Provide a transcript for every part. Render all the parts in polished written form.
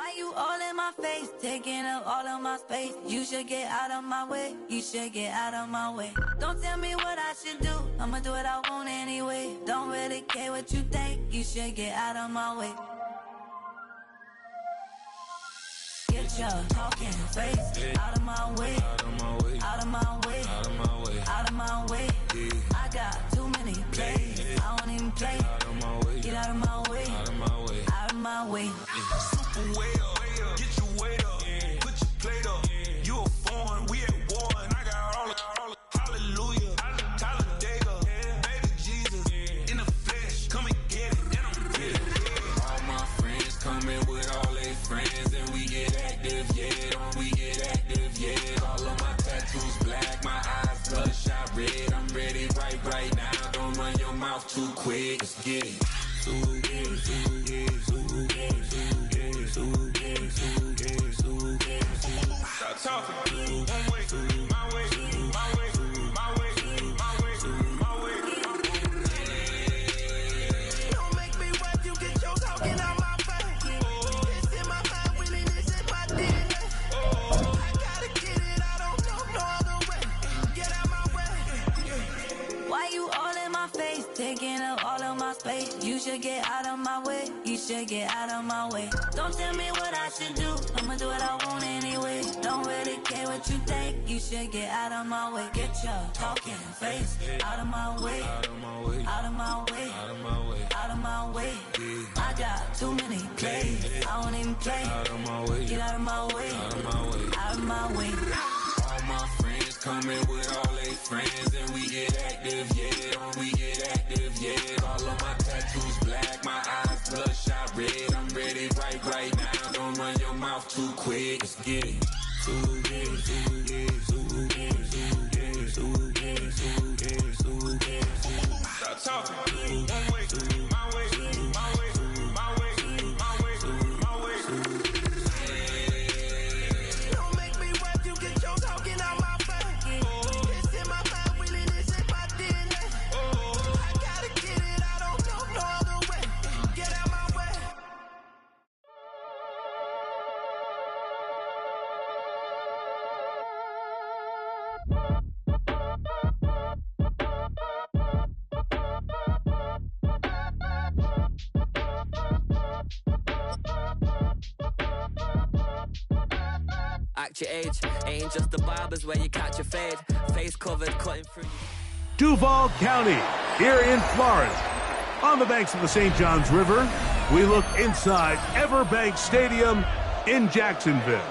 Why you all in my face, taking up all of my space? You should get out of my way, you should get out of my way. Don't tell me what I should do, I'ma do what I want anyway. Don't really care what you think, you should get out of my way. Get your talking face out of my way, out of my way, out of my way, out of my way, out of my way. I got too many plays, I don't even play. Out of my way, get out of my way, out of my way, out of my way. Super way up, get your weight up, put your plate up. You a foreign, we at war, and I got all the hallelujah, Talladega, baby Jesus, in the flesh, come and get it, and I'm with it. All my friends coming with all their friends, and we get active, yeah, don't we get active, yeah. All of my tattoos black, my eyes bloodshot red, I'm ready right now, don't run your mouth too quick, let's get it. Stop talking. One way, my way, my way, my way, my way, my way. Don't make me wet, you get your talking out my face. It's in my mind, really, this in my DNA. I gotta get it, I don't know no other way. Get out my way. Why you all in my face, taking up all of my space? You should get out of my way, you should get out of my way. Don't tell me what I should do, I'ma do what I want anyway. Don't really care what you think, you should get out of my way. Get your talking face out of my way, out of my way, out of my way, out of my way, out of my way. I got too many plays, I don't even play. Out of my way, get out of my way, out of my way, out of my way. All my friends coming with all their friends, and we get active, yeah, don't we get active, yeah. All of my tattoos black, my eyes bloodshot red, I'm ready right now, don't run your mouth too quick, let's get it. Stop talking. One way, my way, my way, my way, my way, my way. Don't make me wet, you get your talking out my face. It's in my mind, really, this in my DNA. I gotta get it, I don't know no other way. Get out my way. Act your age, ain't just the barbers where you catch a fade. Face covered, cutting through. Duval County, here in Florida. On the banks of the St. Johns River, we look inside Everbank Stadium in Jacksonville.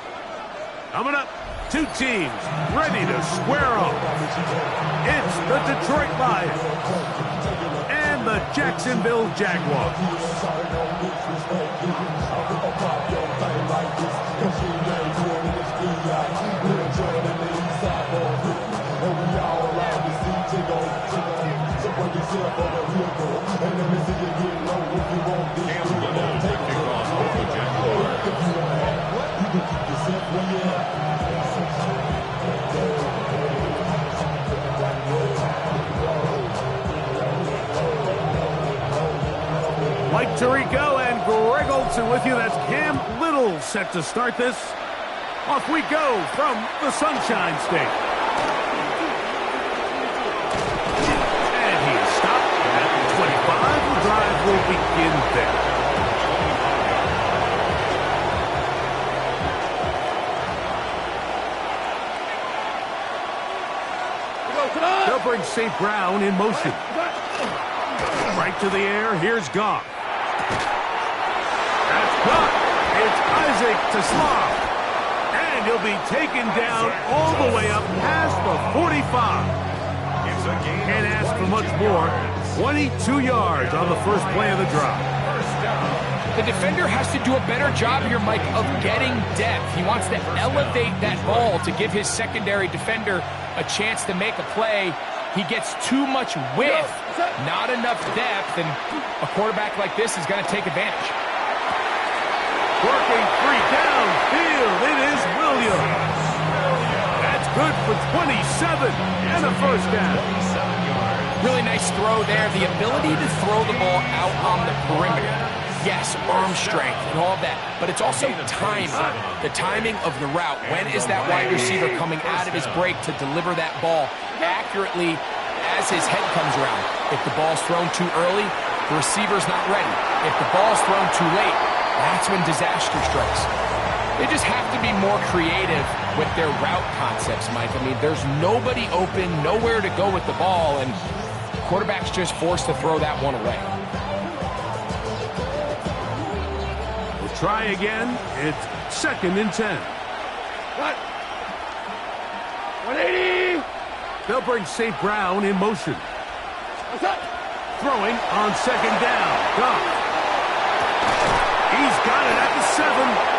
Coming up, two teams ready to square off. It's the Detroit Lions and the Jacksonville Jaguars. Mike Tirico and Greg Olson with you. That's Cam Little set to start this. Off we go from the Sunshine State. And he is stopped at the 25. The drive will begin there. They'll bring St. Brown in motion. Right to the air, here's Goff. That's caught. It's Isaac to Slav. And he'll be taken down all the way up past the 45. Can't ask for much more. 22 yards on the first play of the drive. The defender has to do a better job here, Mike, of getting depth. He wants to elevate that ball to give his secondary defender a chance to make a play. He gets too much width, not enough depth, and a quarterback like this is going to take advantage. Working free downfield, it is Williams. That's good for 27 and a first down. Really nice throw there. The ability to throw the ball out on the perimeter. yes, arm strength and all that, but it's also timing. The timing of the route. When is that wide receiver coming out of his break to deliver that ball accurately as his head comes around? If the ball's thrown too early, the receiver's not ready. If the ball's thrown too late, that's when disaster strikes. They just have to be more creative with their route concepts, Mike. I mean, there's nobody open, nowhere to go with the ball, and the quarterback's just forced to throw that one away. We'll try again. It's 2nd and 10. What? 180! They'll bring St. Brown in motion. What's up? Throwing on 2nd down. Goff. He's got it at the 7.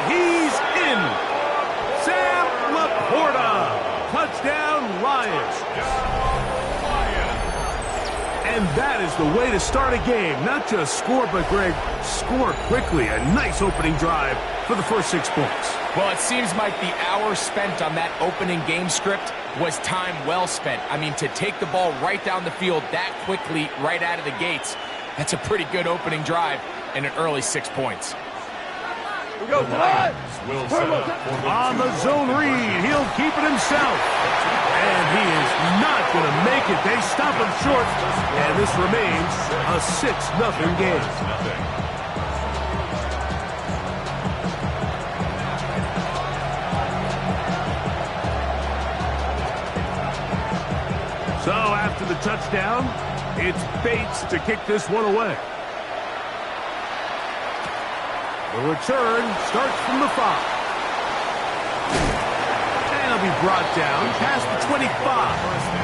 He's in. Sam Laporta. Touchdown, Lions. And that is the way to start a game. Not just score, but, Greg, score quickly. A nice opening drive for the first 6 points. Well, it seems like the hour spent on that opening game script was time well spent. I mean, to take the ball right down the field that quickly, right out of the gates, that's a pretty good opening drive and an early 6 points. We go, Todd! On the zone read, he'll keep it himself. And he is not going to make it. They stop him short. And this remains a 6-0 game. So after the touchdown, it's Bates to kick this one away. The return starts from the 5. And he'll be brought down past the 25.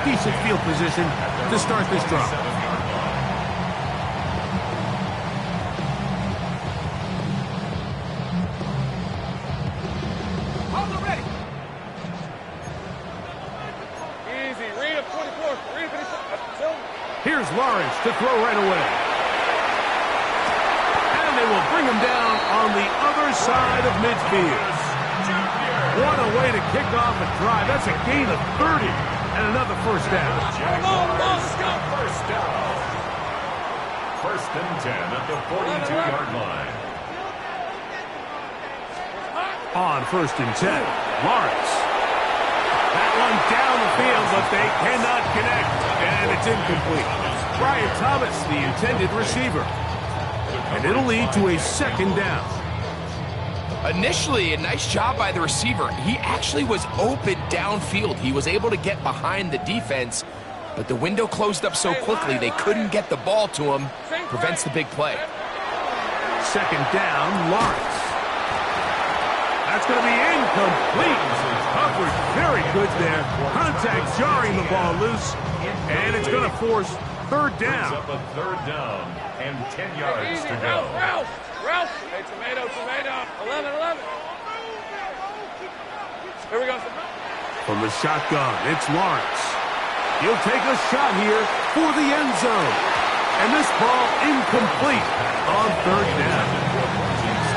Decent field position to start this drive. Ready. Easy. Read up 24. Read 54. Here's Lawrence to throw right away. They will bring him down on the other side of midfield. What a way to kick off a drive. That's a gain of 30 and another first down. Let's go. First down. 1st and 10 at the 42-yard line. On 1st and 10, Lawrence. That one down the field, but they cannot connect, and it's incomplete. Brian Thomas, the intended receiver. And it'll lead to a 2nd down. Initially, a nice job by the receiver. He actually was open downfield. He was able to get behind the defense, but the window closed up so quickly they couldn't get the ball to him. Prevents the big play. 2nd down, Lawrence. That's going to be incomplete. Coverage very good there. Contact jarring the ball loose, and it's going to force 3rd down. Up a 3rd down and 10 yards to go. Ralph. Hey, tomato. 11. Here we go. From the shotgun, it's Lawrence. He'll take a shot here for the end zone. And this ball incomplete on 3rd down.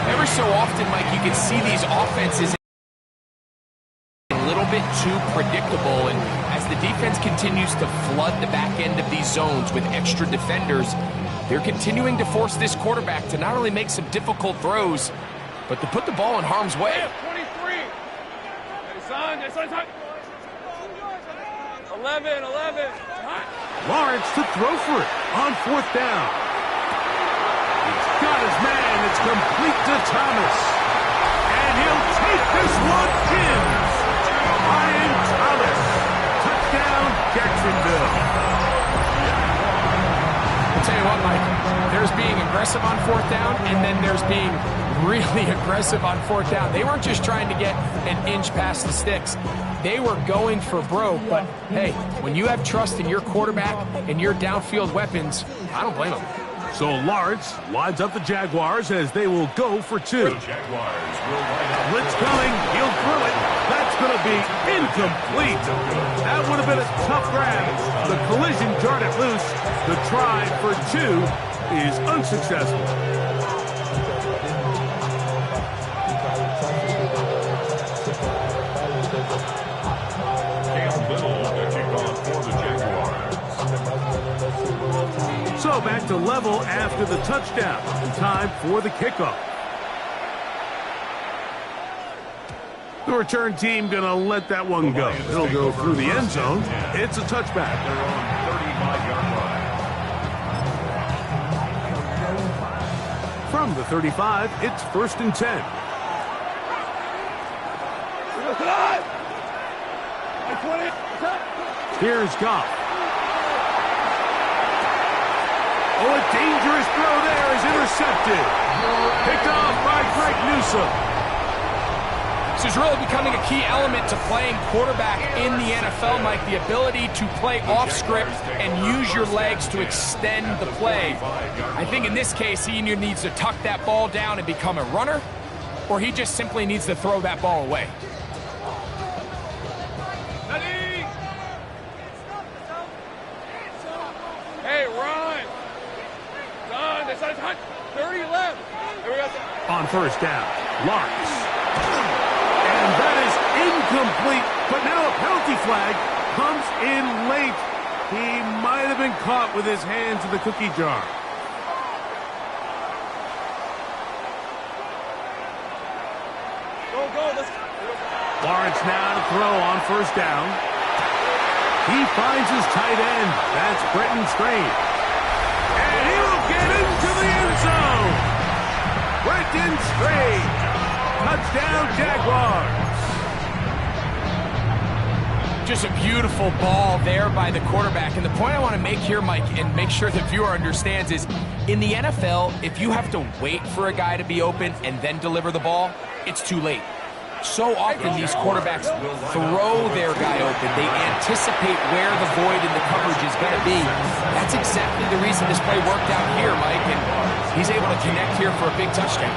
Every so often, Mike, you can see these offenses a little bit too predictable, and as the defense continues to flood the back end of these zones with extra defenders, they're continuing to force this quarterback to not only make some difficult throws, but to put the ball in harm's way. 23. Hey, son. 11. Lawrence to throw for it on 4th down. He's got his man. It's complete to Thomas. And he'll take this one in. Brian Thomas. Touchdown, Jacksonville. I'll tell you what, Mike, there's being aggressive on 4th down, and then there's being really aggressive on 4th down. They weren't just trying to get an inch past the sticks. They were going for broke, but hey, when you have trust in your quarterback and your downfield weapons, I don't blame them. So Lawrence lines up the Jaguars as they will go for 2. The Jaguars will line up. Blitz coming. He'll throw it. That's going to be incomplete. That would have been a tough grab. The collision jarred it loose. The try for 2 is unsuccessful. So So back to level after the touchdown. Time for the kickoff. The return team going to let that one go. It'll go through the end zone. It's a touchback. They're on 35-yard line. From the 35, it's 1st and 10. Here's Goff. Oh, a dangerous throw there is intercepted. Picked off by Greg Newsome. This is really becoming a key element to playing quarterback in the NFL, Mike. The ability to play off script and use your legs to extend the play. I think in this case, he either needs to tuck that ball down and become a runner, or he just simply needs to throw that ball away. Hey, run! Run! That's not a touch. 30 left. On 1st down, Lawrence. And that is incomplete, but now a penalty flag comes in late. He might have been caught with his hands in the cookie jar. Go, let's go. Lawrence now to throw on 1st down. He finds his tight end. That's Brenton Strange. And he will get into the end zone. Brenton Strange. Touchdown, Jaguars. Just a beautiful ball there by the quarterback. And the point I want to make here, Mike, and make sure the viewer understands is, in the NFL, if you have to wait for a guy to be open and then deliver the ball, it's too late. So often these quarterbacks throw their guy open. They anticipate where the void in the coverage is going to be. That's exactly the reason this play worked out here, Mike, and he's able to connect here for a big touchdown.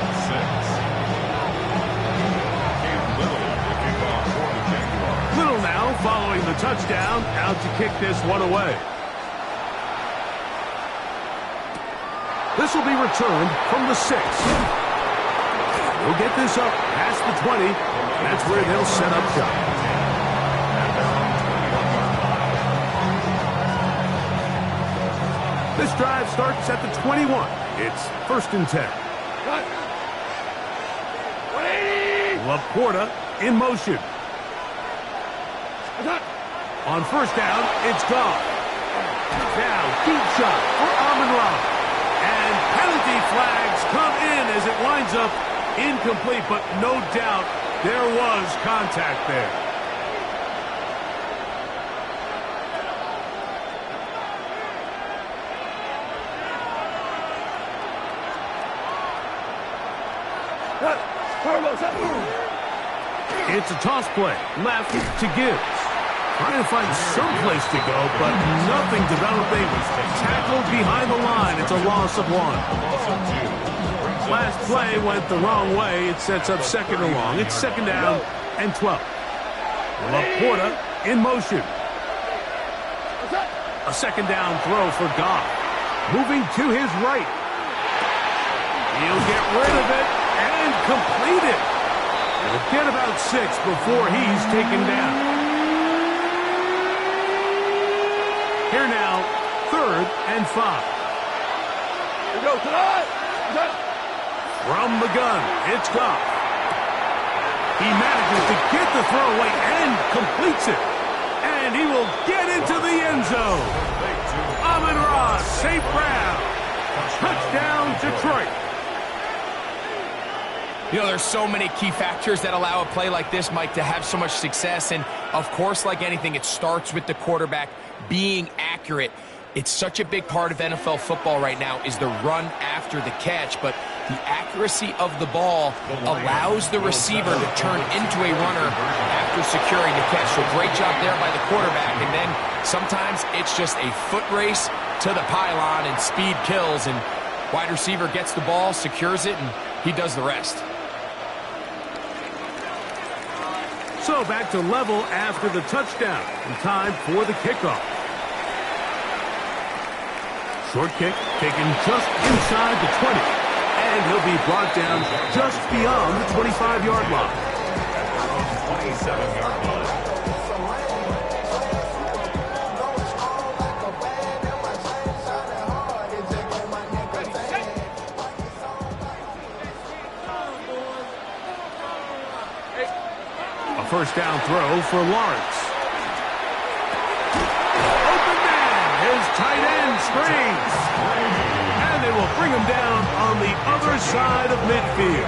Little now following the touchdown, out to kick this one away. This will be returned from the 6. We'll get this up past the 20. That's where they'll set up shop. This drive starts at the 21. It's 1st and 10. Laporta in motion. On 1st down, it's Goff. Now, deep shot for Amon-Ra. And penalty flags come in as it winds up incomplete, but no doubt there was contact there. It's a toss play, left to Gibbs. Trying to find some place to go, but nothing developing. Tackled behind the line. It's a loss of 1. Last play went the wrong way. It sets up 2nd and long. It's 2nd down and 12. Laporta in motion. A 2nd down throw for Goff. Moving to his right. He'll get rid of it and complete it. He'll get about 6 before he's taken down. Here now, 3rd and 5. Here we go, tonight! From the gun, it's Goff. He manages to get the throw away and completes it. And he will get into the end zone. Amon-Ra, safe ground. Touchdown, Detroit. You know, there's so many key factors that allow a play like this, Mike, to have so much success. And, of course, like anything, it starts with the quarterback being accurate. It's such a big part of NFL football right now is the run after the catch. But the accuracy of the ball allows the receiver to turn into a runner after securing the catch. So great job there by the quarterback. And then sometimes it's just a foot race to the pylon and speed kills. And wide receiver gets the ball, secures it, and he does the rest. So back to level after the touchdown. And time for the kickoff. Short kick taken just inside the 20. And he'll be brought down just beyond the 25-yard line. 27-yard line. first down throw for Lawrence. Open man, his tight end screens. And they will bring him down on the other side of midfield.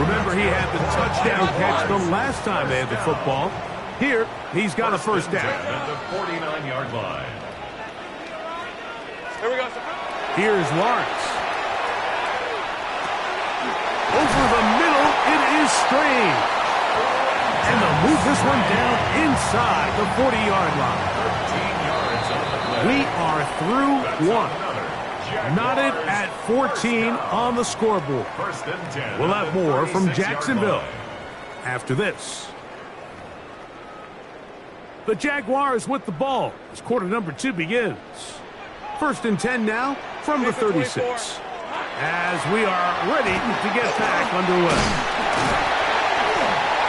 Remember, he had the touchdown catch the last time they had the football. Here, he's got a first down. At the 49-yard line. Here we go, sir. Here's Lawrence. Over the middle, it is Strange. And they'll move this one down inside the 40-yard line. 13 yards on the play. We are through one. Knotted at 14 on the scoreboard. First and 10. We'll have more from Jacksonville after this. The Jaguars with the ball as quarter number 2 begins. First and 10 now from the 36. As we are ready to get back underway.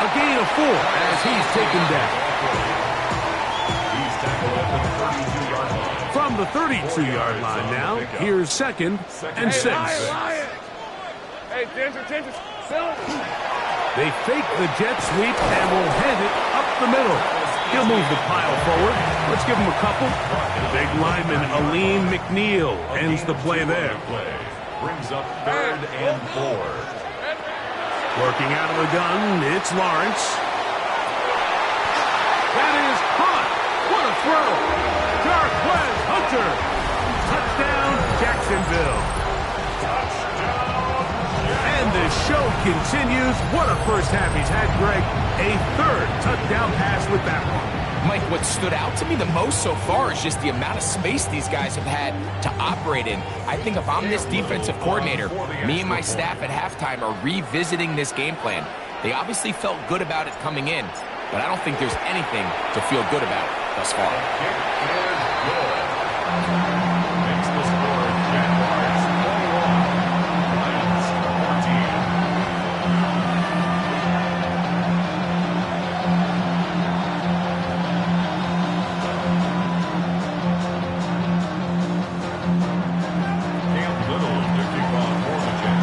A gain of 4 as he's taken down. He's tackled at the 32-yard line. From the 32-yard line now, here's second and 6. Hey, Ginger, They fake the jet sweep and will hand it up the middle. He'll move the pile forward. Let's give him a couple. The big lineman, Aline McNeil, ends the play there. Brings up 3rd and 4. Working out of the gun, it's Lawrence. That is caught. What a throw. Jarquez Hunter. Touchdown, Jacksonville. And the show continues. What a first half he's had, Greg. A 3rd touchdown pass with that one. Mike, what stood out to me the most so far is just the amount of space these guys have had to operate in. I think if I'm this defensive coordinator, me and my staff at halftime are revisiting this game plan. They obviously felt good about it coming in, but I don't think there's anything to feel good about thus far. Makes the score Jaguars 21, Lions 14.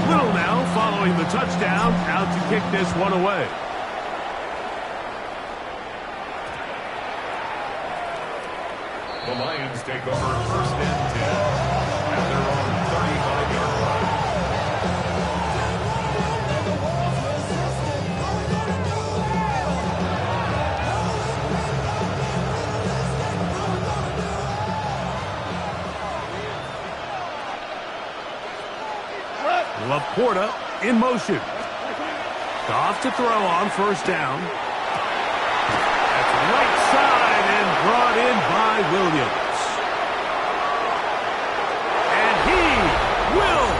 Little now following the touchdown, out to kick this one away. The Lions take over first and 10 at their own 35-yard line. Laporta in motion. Off to throw on first down. That's right side and brought in by Williams. And he will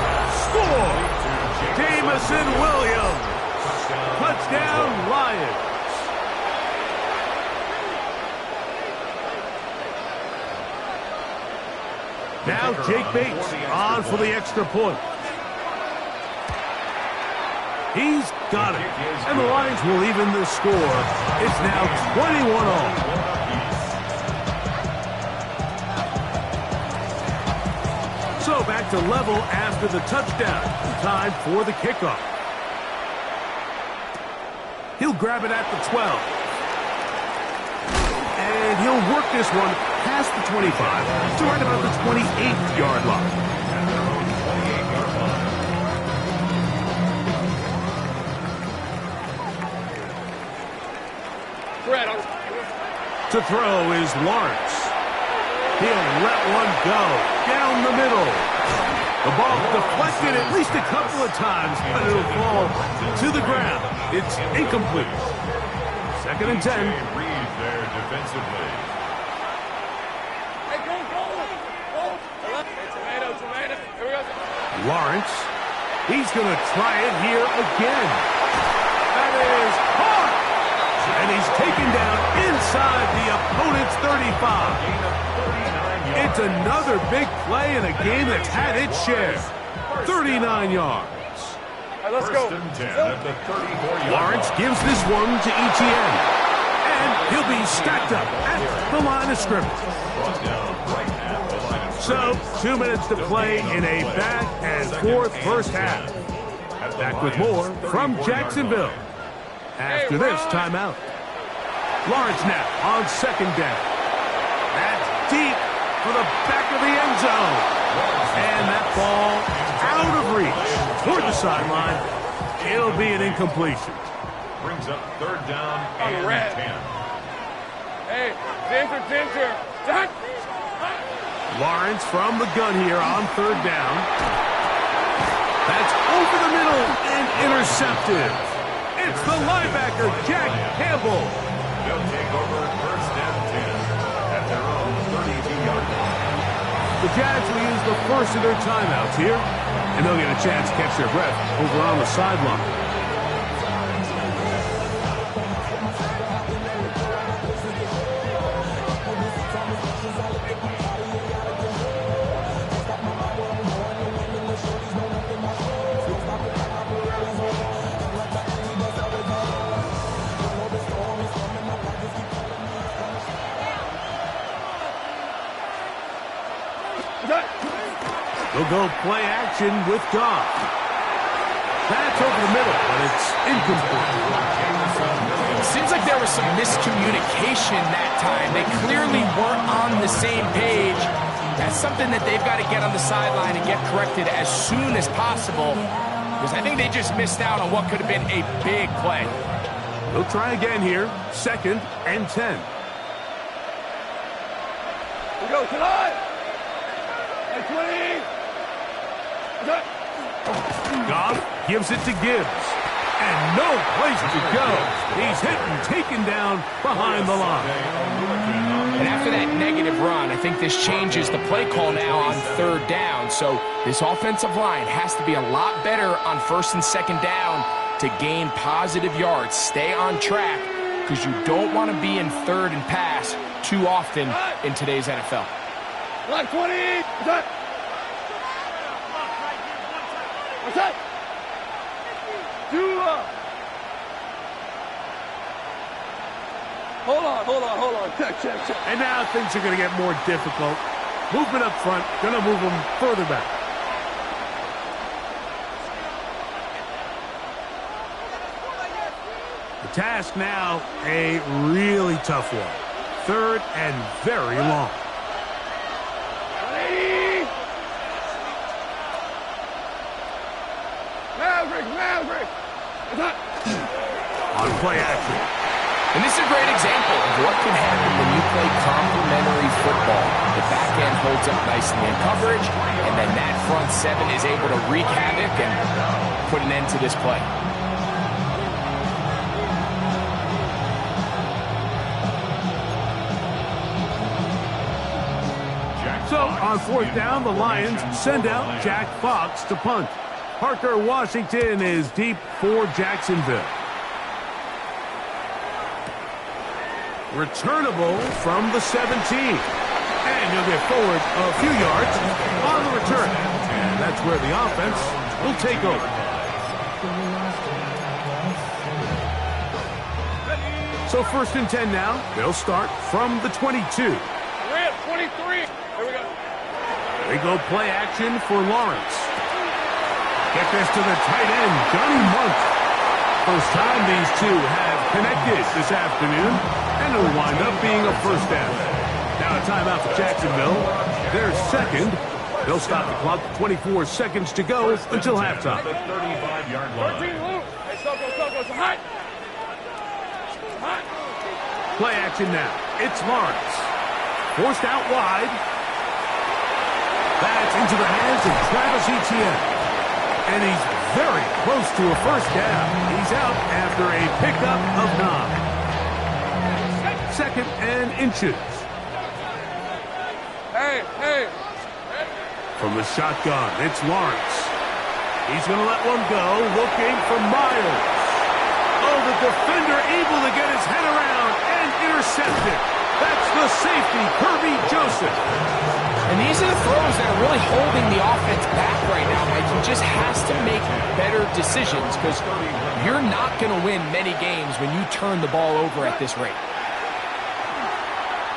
score. Jamison Williams. Touchdown, Lions. Now Jake Bates on for the extra point. He's got it. And the Lions will even the score. It's now 21-all. So back to level after the touchdown. Time for the kickoff. He'll grab it at the 12. And he'll work this one past the 25 to right about the 28-yard line. To throw is Lawrence. He'll let one go down the middle. The ball deflected at least a couple of times, but it'll fall to the ground. It's incomplete. Second and 10. Reed there defensively. Hey, go. Tomato. Here we go. Lawrence. He's going to try it here again. That is caught. And he's taken down inside the opponent's 35. It's another big play in a game that's had its share. 39 yards. Right, let's go. First and 10 at the 34-yard Lawrence line. gives this one to ETN. And he'll be stacked up at the line of scrimmage. Brought down right at the line of So, 2 minutes to play in a back and forth first half. Back with more from Jacksonville after this timeout. Lawrence now on second down. That's deep for the back of the end zone. And that ball out of reach toward the sideline. It'll be an incompletion. Brings up third down and 10. Hey, danger. Lawrence from the gun here on third down. That's over the middle and intercepted. It's the linebacker, Jack Campbell. They'll take over first and 10 at their own 32-yard line. The Jags will use the first of their timeouts here, and they'll get a chance to catch their breath over on the sideline. They'll go play action with Goff. That's over the middle, but it's incomplete. Seems like there was some miscommunication that time. They clearly weren't on the same page. That's something that they've got to get on the sideline and get corrected as soon as possible, because I think they just missed out on what could have been a big play. They'll try again here, second and 10. We go tonight. 20. Goff gives it to Gibbs. And no place to go. He's hit and taken down behind the line. And after that negative run, I think this changes the play call now on third down. So this offensive line has to be a lot better on first and second down to gain positive yards. Stay on track, because you don't want to be in third and pass too often in today's NFL. Like 20. What's that? Hold on. Check. And now things are going to get more difficult. Movement up front, going to move them further back. The task now, a really tough one. Third and very long. Maverick. On play action. And this is a great example of what can happen when you play complementary football. The back end holds up nicely in coverage, and then that front seven is able to wreak havoc and put an end to this play. So on fourth down, the Lions send out Jack Fox to punt. Parker Washington is deep for Jacksonville. Returnable from the 17. And he'll get forward a few yards on the return. And that's where the offense will take over. So first and 10 now. They'll start from the 22. We're at 23. Here we go. They go play action for Lawrence. Get this to the tight end, Johnny Munt. First time these two have connected this afternoon, and it'll wind up being a first down. Now a timeout for Jacksonville. They're second. They'll stop the clock. 24 seconds to go until halftime. The 35-yard line. 13, Luke. Hey, Soko, hot. Play action now. It's Lawrence. Forced out wide. That's into the hands of Travis Etienne. And he's very close to a first down. He's out after a pickup of 9. Second and inches. Hey. From the shotgun, it's Lawrence. He's going to let one go, looking for Miles. Oh, the defender able to get his head around and intercept it. That's the safety, Kirby Joseph. And these are the throws that are really holding the offense back right now, Mike. He just has to make better decisions, because you're not going to win many games when you turn the ball over at this rate.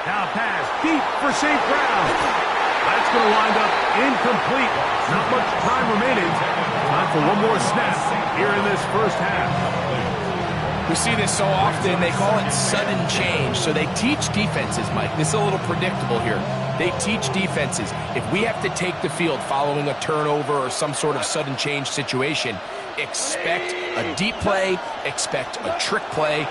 Now pass deep for St. Brown. That's going to wind up incomplete. Not much time remaining. Time for one more snap here in this first half. The We see this so often, they call it sudden change. So they teach defenses, Mike. This is a little predictable here. They teach defenses, if we have to take the field following a turnover or some sort of sudden change situation, expect a deep play, expect a trick play.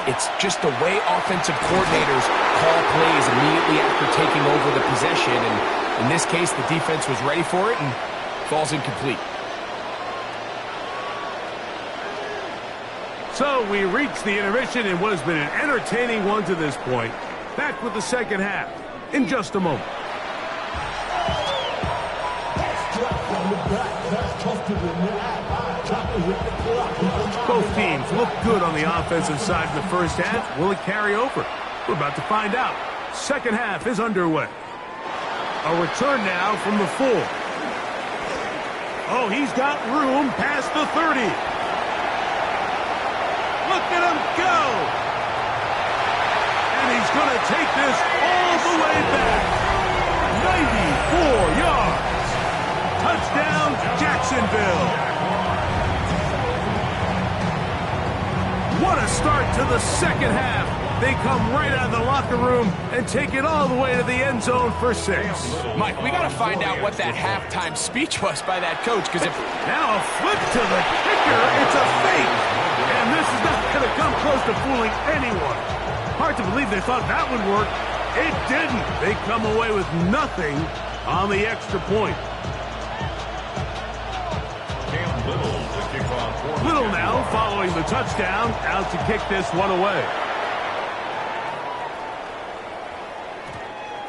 It's just the way offensive coordinators call plays immediately after taking over the possession. And in this case, the defense was ready for it and falls incomplete. So we reach the intermission in what has been an entertaining one to this point. Back with the second half in just a moment. Both teams look good on the offensive side in the first half. Will it carry over? We're about to find out. Second half is underway. A return now from the 4. Oh, he's got room past the 30. Look at him go! And he's going to take this all the way back. 94 yards. Touchdown, Jacksonville. What a start to the second half. They come right out of the locker room and take it all the way to the end zone for 6. Mike, we got to find out what that halftime speech was by that coach, because if... Now a flip to the kicker. It's a fake. And this is not going to come close to fooling anyone. Hard to believe they thought that would work. It didn't. They come away with nothing on the extra point. Little now following the touchdown, out to kick this one away.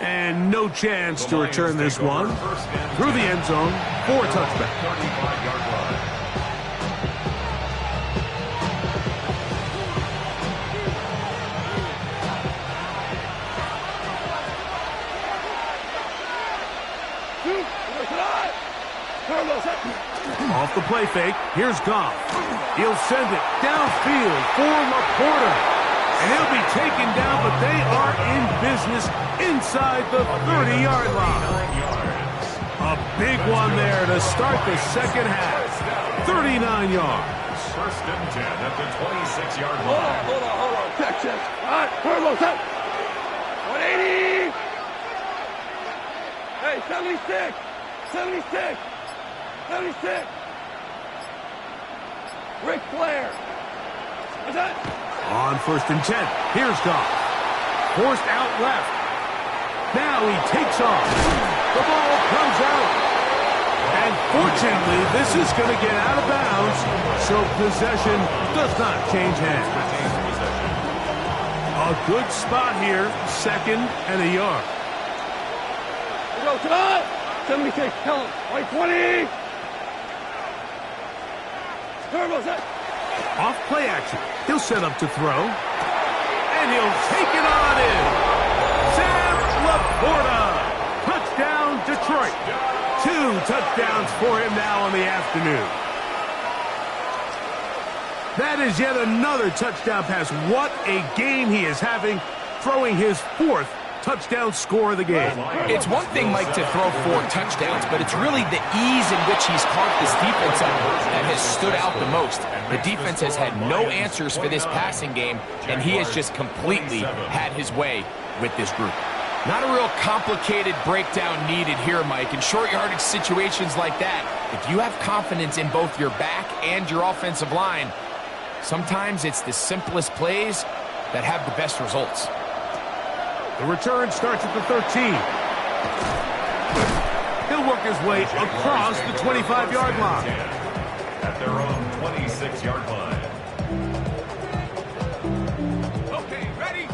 And no chance to return this one through the end zone for a touchback. 35-yard line. Off the play fake, here's Goff. He'll send it downfield for Laporta. And he'll be taken down, but they are in business inside the 30-yard line. A big one there to start the second half. 39 yards. First and 10 at the 26-yard line. Hold on. Check. All right, Turbo, set. 180. Hey, 76. 76. Ric Flair. What's that? On first and 10, here's Goff. Forced out left. Now he takes off. The ball comes out. And fortunately, this is going to get out of bounds, so possession does not change hands. A good spot here, 2nd and a yard. Go tonight. 76, tell him. 20. Turbo set. Off play action. He'll set up to throw. And he'll take it on in. Sam Laporta. Touchdown, Detroit. 2 touchdowns for him now on the afternoon. That is yet another touchdown pass. What a game he is having, throwing his 4th touchdown score of the game. It's one thing, Mike, to throw 4 touchdowns, but it's really the ease in which he's carved this defense up that has stood out the most. The defense has had no answers for this passing game, and he has just completely had his way with this group. Not a real complicated breakdown needed here, Mike. In short yardage situations like that, if you have confidence in both your back and your offensive line, sometimes it's the simplest plays that have the best results. The return starts at the 13. He'll work his way across the 25-yard line. At their own 26-yard line. Okay, ready?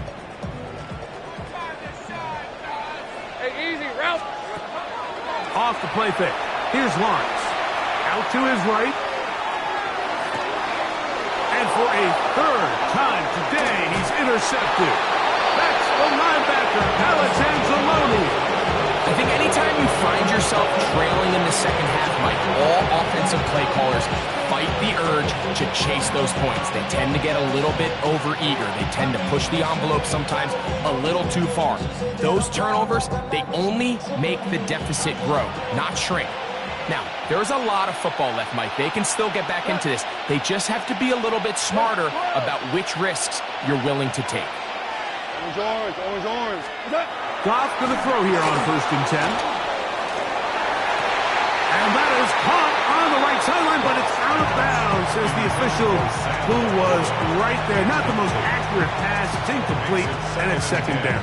Hey, easy, route. Off the play fake. Here's Lawrence. Out to his right. And for a 3rd time today, he's intercepted. That's the linebacker, Palatanzaloni. I think anytime you find yourself trailing in the second half, Mike, all offensive play callers fight the urge to chase those points. They tend to get a little bit overeager. They tend to push the envelope sometimes a little too far. Those turnovers, they only make the deficit grow, not shrink. Now, there's a lot of football left, Mike. They can still get back into this. They just have to be a little bit smarter about which risks you're willing to take. Orange, orange, orange. Goff going to throw here on 1st and 10. And that is caught on the right sideline, but it's out of bounds, says the official, who was right there. Not the most accurate pass. It's incomplete, and it's 2nd down.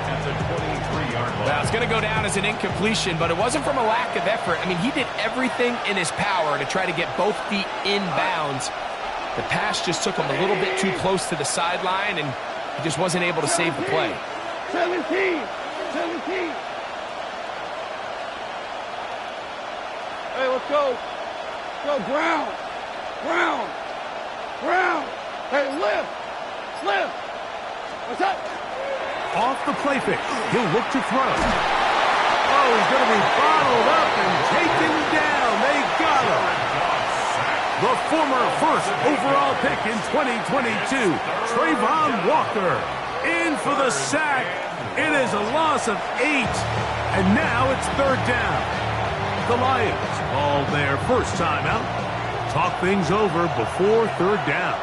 Well, it's going to go down as an incompletion, but it wasn't from a lack of effort. I mean, he did everything in his power to try to get both feet in bounds. The pass just took him a little bit too close to the sideline, and he just wasn't able to save the play. 17. Hey, let's go. Go, Brown. Hey, lift. What's up? Off the play fake. He'll look to throw. Oh, he's going to be bottled up and taken down. They got him. The former 1st overall pick in 2022, Trayvon Walker, in for the sack. It is a loss of 8, and now it's 3rd down. The Lions all their first time out. Talk things over before 3rd down.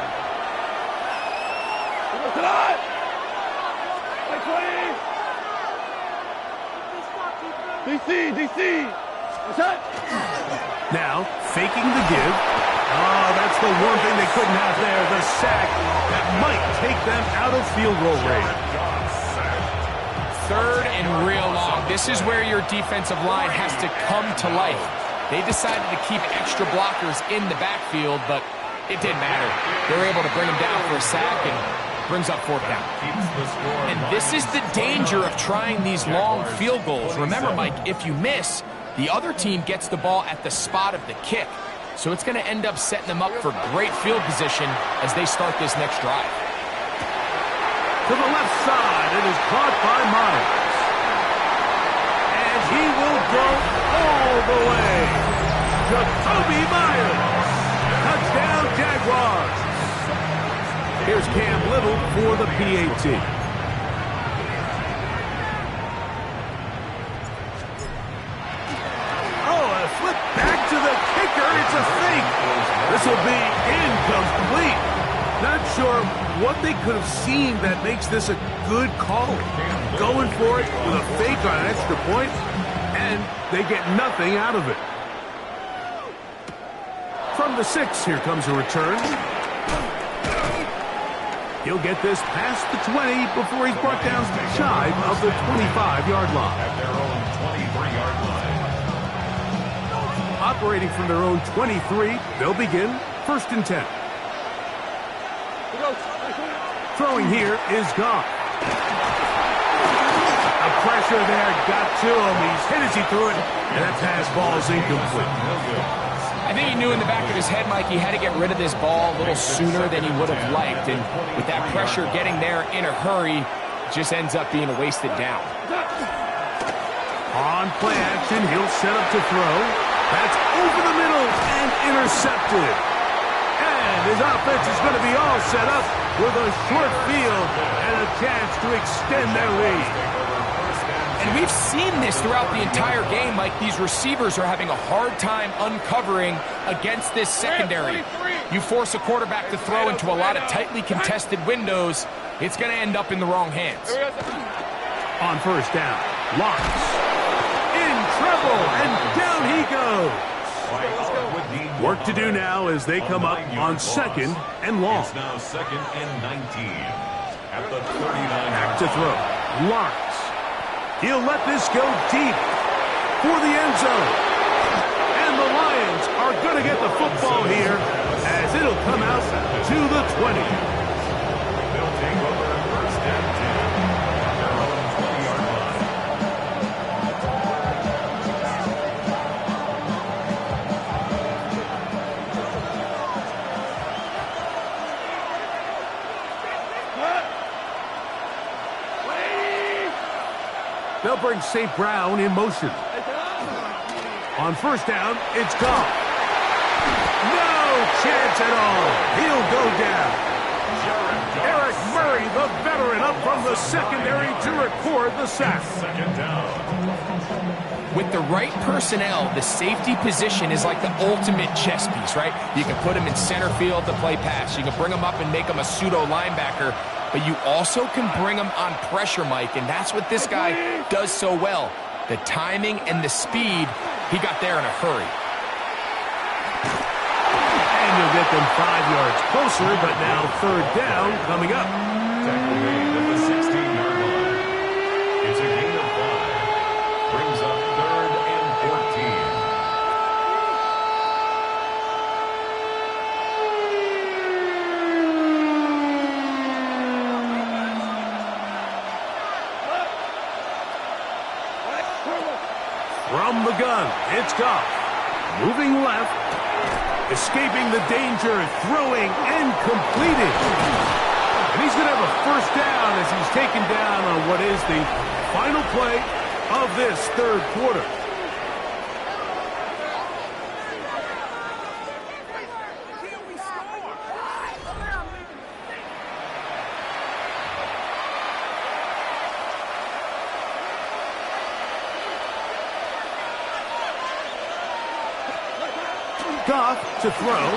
DC. What's up? Now, faking the give. Oh, that's the one thing they couldn't have there, the sack that might take them out of field goal range. 3rd and real long. This is where your defensive line has to come to life. They decided to keep extra blockers in the backfield, but it didn't matter. They were able to bring him down for a sack and brings up 4th down. And this is the danger of trying these long field goals. Remember, Mike, if you miss, the other team gets the ball at the spot of the kick. So it's going to end up setting them up for great field position as they start this next drive. To the left side, it is caught by Myers. And he will go all the way. Jacoby Myers. Touchdown, Jaguars. Here's Cam Little for the PAT. Oh, a flip back to the kicker. It's a fake. This will be incomplete. Not sure what they could have seen that makes this a good call. Going for it with a fake on an extra point, and they get nothing out of it. From the 6, here comes a return. He'll get this past the 20 before he's brought down shy of the 25-yard line. At their own 23-yard line. Operating from their own 23, they'll begin 1st and 10. Throwing here is Goff. A pressure there got to him. He's hit as he threw it, and that pass ball is incomplete. I think he knew in the back of his head, Mike, he had to get rid of this ball a little sooner than he would have liked. And with that pressure getting there in a hurry, it just ends up being a wasted down. On play action, he'll set up to throw. That's over the middle and intercepted. And his offense is going to be all set up with a short field and a chance to extend their lead. And we've seen this throughout the entire game, Mike. These receivers are having a hard time uncovering against this secondary. You force a quarterback to throw into a lot of tightly contested windows, it's going to end up in the wrong hands. On 1st down, Lawrence in trouble, and down he goes. Work to do now as they come up on 2nd and long. It's now 2nd and 19 at the 39. Back to throw, Lawrence. He'll let this go deep for the end zone. And the Lions are going to get the football here as it'll come out to the 20. They'll take over 1st and 10 at their own 20-yard line. They'll bring St. Brown in motion. On 1st down, it's gone. No chance at all. He'll go down. Eric Murray Murray, the veteran, up from the secondary to record the sack. Second down. With the right personnel, the safety position is like the ultimate chess piece, right? You can put him in center field to play pass. You can bring him up and make him a pseudo linebacker, but you also can bring him on pressure, Mike, and that's what this guy does so well. The timing and the speed, he got there in a hurry. And you'll get them 5 yards closer, but now third down coming up. Tackle made at the 16-yard line. It's a gain of 5. Brings up 3rd and 14. From the gun, it's Goff. Moving left. Escaping the danger, throwing and completing. And he's going to have a first down as he's taken down on what is the final play of this third quarter. Goff to throw.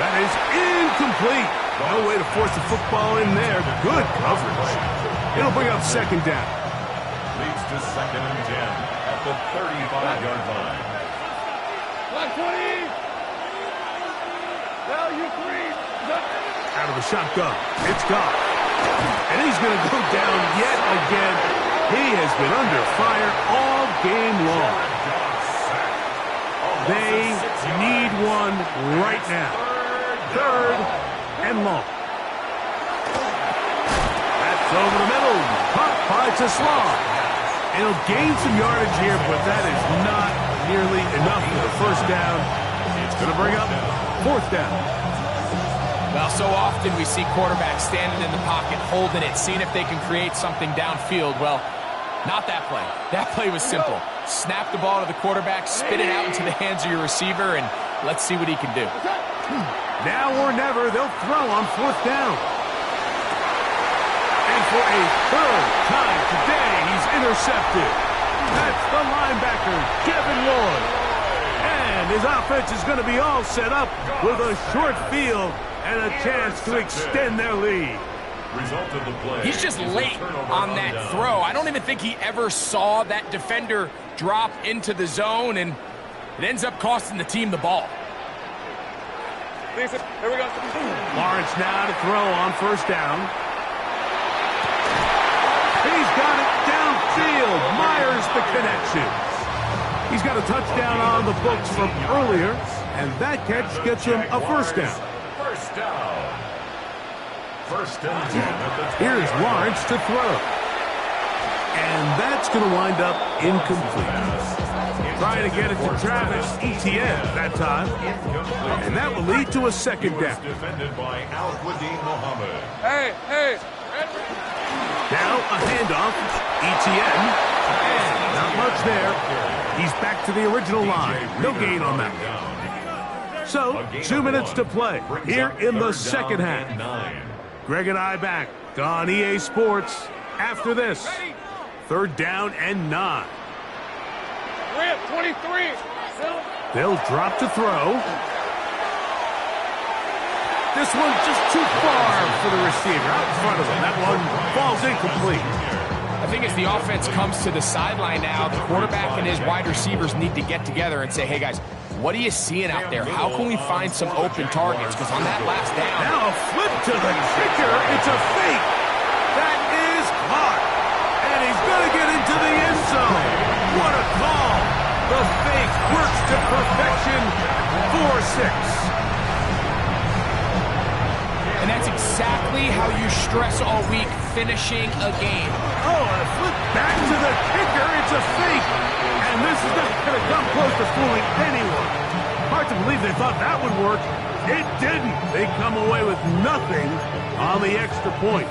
That is incomplete. No way to force the football in there. Good coverage. It'll bring up second down. Leads to 2nd and 10 at the 35-yard line. 120. Now you three. Out of the shotgun. It's Goff. And he's going to go down yet again. He has been under fire all game long. They need one right now. Third and long. That's over the middle. Caught by Teslam. It'll gain some yardage here, but that is not nearly enough for the first down. It's going to bring up fourth down. Well, so often we see quarterbacks standing in the pocket, holding it, seeing if they can create something downfield. Well, not that play. That play was simple. Snap the ball to the quarterback, spit it out into the hands of your receiver, and let's see what he can do. Now or never, they'll throw on fourth down. And for a third time today, he's intercepted. That's the linebacker, Kevin Lloyd. And his offense is going to be all set up with a short field and a chance to extend their lead. Result of the play. He's just late on that throw. I don't even think he ever saw that defender drop into the zone, and it ends up costing the team the ball. Here we go. Lawrence now to throw on first down. He's got it downfield. Myers the connection. He's got a touchdown on the books from earlier, and that catch gets him a first down. First down. First and 10 at the 20. Here's Lawrence to throw. And that's going to wind up incomplete. Trying to get it to Travis Etienne that time. And that will lead to a second down. Defended by Al-Quadin Muhammad. Hey. Now a handoff. Etienne. And not much there. He's back to the original line. No gain on that. So, 2 minutes to play here in the second half. Greg and I back on EA Sports after this. Third down and 9. 23. They'll drop to throw. This one's just too far for the receiver. Out in front of him. That one falls incomplete. I think as the offense comes to the sideline now, the quarterback and his wide receivers need to get together and say, hey, guys, what are you seeing out there? How can we find some open targets? Because on that last down... Now a flip to the kicker. It's a fake. That is caught. And he's going to get into the end zone. What a call. The fake works to perfection. 4-6. And that's exactly how you stress all week, finishing a game. Oh, and a flip back to the kicker. It's a fake. And this is not going to come close to fooling anyone. Hard to believe they thought that would work. It didn't. They come away with nothing on the extra point.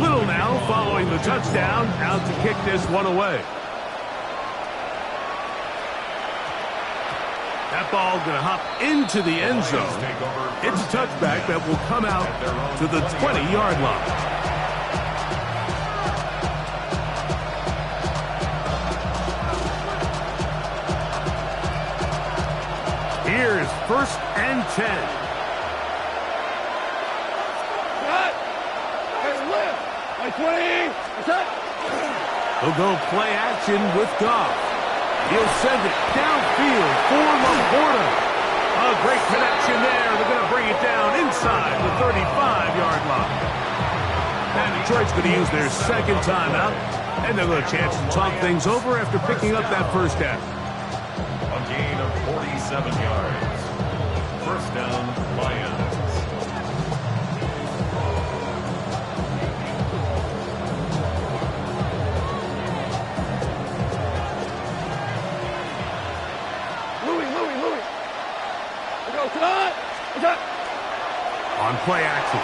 Little now following the touchdown, out to kick this one away. That ball going to hop into the end zone. It's a touchback that will come out to the 20-yard line. Here's 1st and 10. He'll go play action with Goff. He'll send it downfield for Laporta. A great connection there. They're going to bring it down inside the 35-yard line. And Detroit's going to use their second timeout, and they'll get a chance to talk things over after picking up that first down. A gain of 47 yards. First down, Lions. On play action,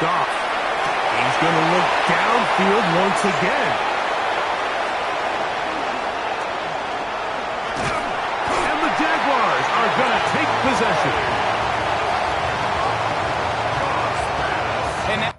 Goff. He's going to look downfield once again. And the Jaguars are going to take possession. And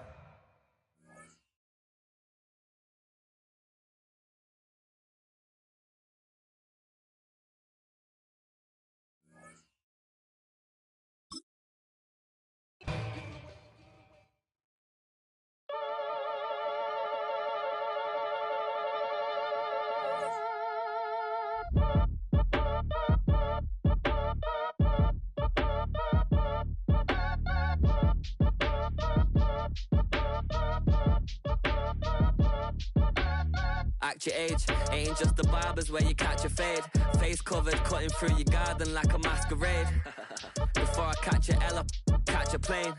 Act your age, ain't just the barbers where you catch a fade. Face covered, cutting through your garden like a masquerade. Before I catch a L up, catch a plane.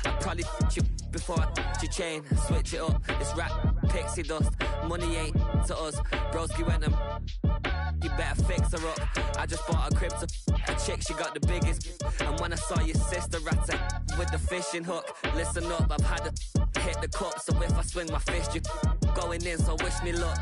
I'd probably you before I your chain. Switch it up, it's rap, pixie dust. Money ain't to us, broski went and you better fix her up. I just bought a crib to a chick, she got the biggest. And when I saw your sister rat with the fishing hook, listen up, I've had a hit the cup, so if I swing my fist, you going in, so wish me luck.